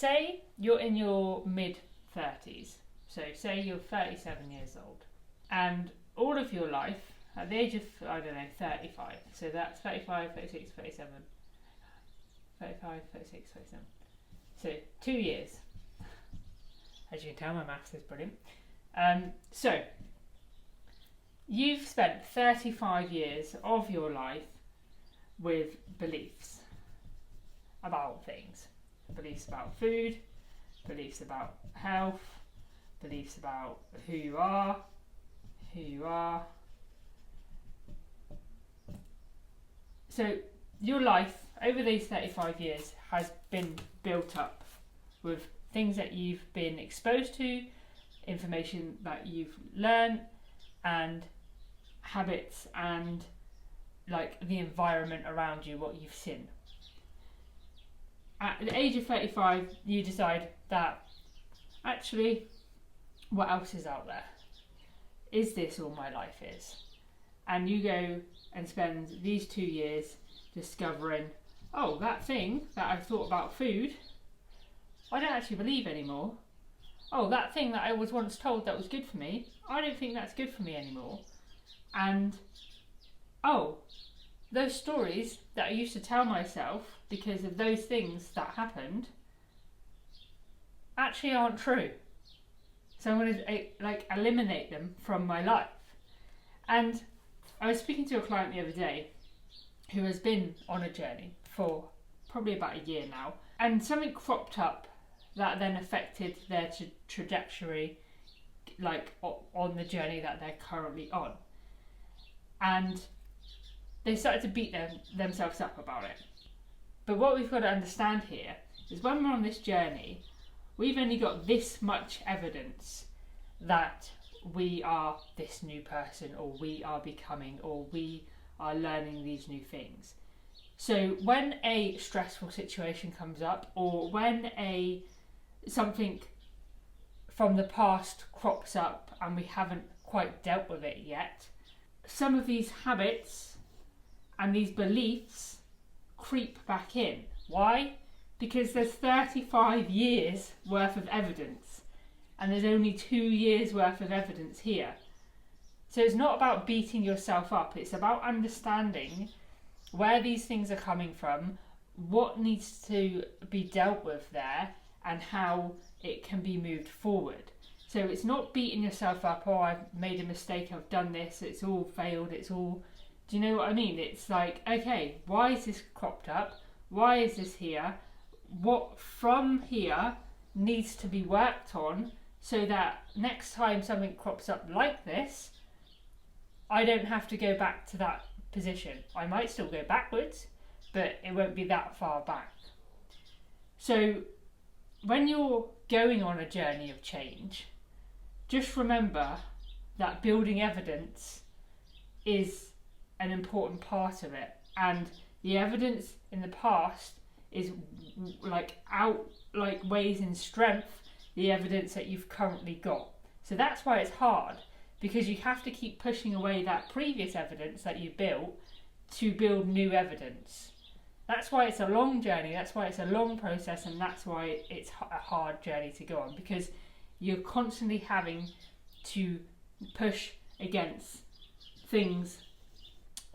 say you're in your mid-30s. So say you're 37 years old. And all of your life, at the age of, 35. So that's 35, 36, 37. 35, 36, 37. So 2 years. As you can tell, my maths is brilliant. So you've spent 35 years of your life with beliefs about things. Beliefs about food, beliefs about health, beliefs about who you are. So your life over these 35 years has been built up with things that you've been exposed to, information that you've learned, and habits and like the environment around you, what you've seen. At the age of 35, you decide that actually, what else is out there? Is this all my life is? And you go and spend these 2 years discovering, oh, that thing that I thought about food, I don't actually believe anymore. Oh, that thing that I was once told that was good for me, I don't think that's good for me anymore. And, oh, those stories that I used to tell myself because of those things that happened actually aren't true. So I'm going to eliminate them from my life. And I was speaking to a client the other day who has been on a journey for probably about a year now, and something cropped up that then affected their trajectory, like on the journey that they're currently on. And they started to beat themselves up about it. But what we've got to understand here is when we're on this journey, we've only got this much evidence that we are this new person, or we are becoming, or we are learning these new things. So when a stressful situation comes up, or when something from the past crops up and we haven't quite dealt with it yet, some of these habits and these beliefs creep back in. Why? Because there's 35 years worth of evidence and there's only 2 years worth of evidence here. So it's not about beating yourself up, it's about understanding where these things are coming from, what needs to be dealt with there, and how it can be moved forward. So it's not beating yourself up, oh, I've made a mistake, I've done this, it's all failed, do you know what I mean? It's like, okay, why is this cropped up? Why is this here? What from here needs to be worked on so that next time something crops up like this, I don't have to go back to that position. I might still go backwards, but it won't be that far back. So when you're going on a journey of change, just remember that building evidence is an important part of it, and the evidence in the past is outweighs in strength the evidence that you've currently got. So that's why it's hard, because you have to keep pushing away that previous evidence that you built to build new evidence. That's why it's a long journey, that's why it's a long process, and that's why it's a hard journey to go on, because you're constantly having to push against things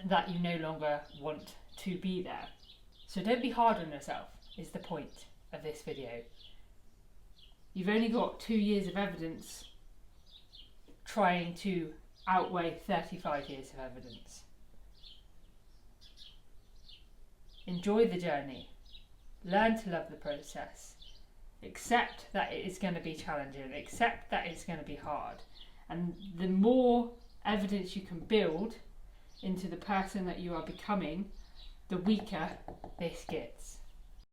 that you no longer want to be there. So don't be hard on yourself, is the point of this video. You've only got 2 years of evidence trying to outweigh 35 years of evidence. Enjoy the journey. Learn to love the process. Accept that it is going to be challenging. Accept that it's going to be hard. And the more evidence you can build into the person that you are becoming, the weaker this gets.